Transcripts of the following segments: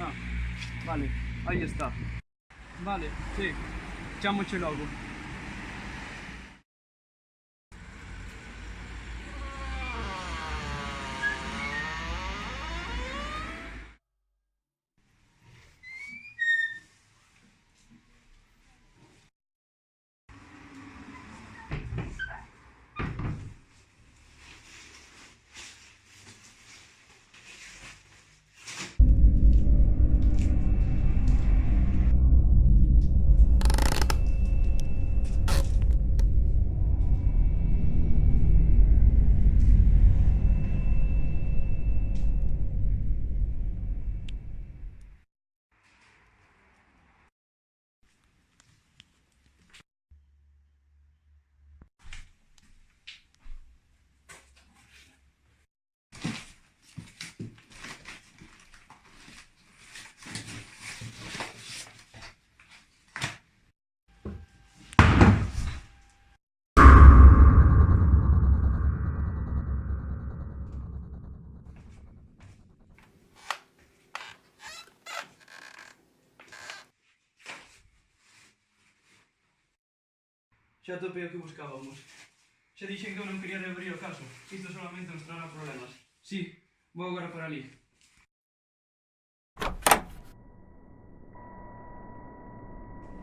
Ah, vale, ahí está. Vale, sí, echámoche logo. Xa topei o que buscábamos. Xa dixen que eu non quería reabrir o caso. Isto solamente nos trará problemas. Sí, vou agora por ali.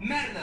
Merda!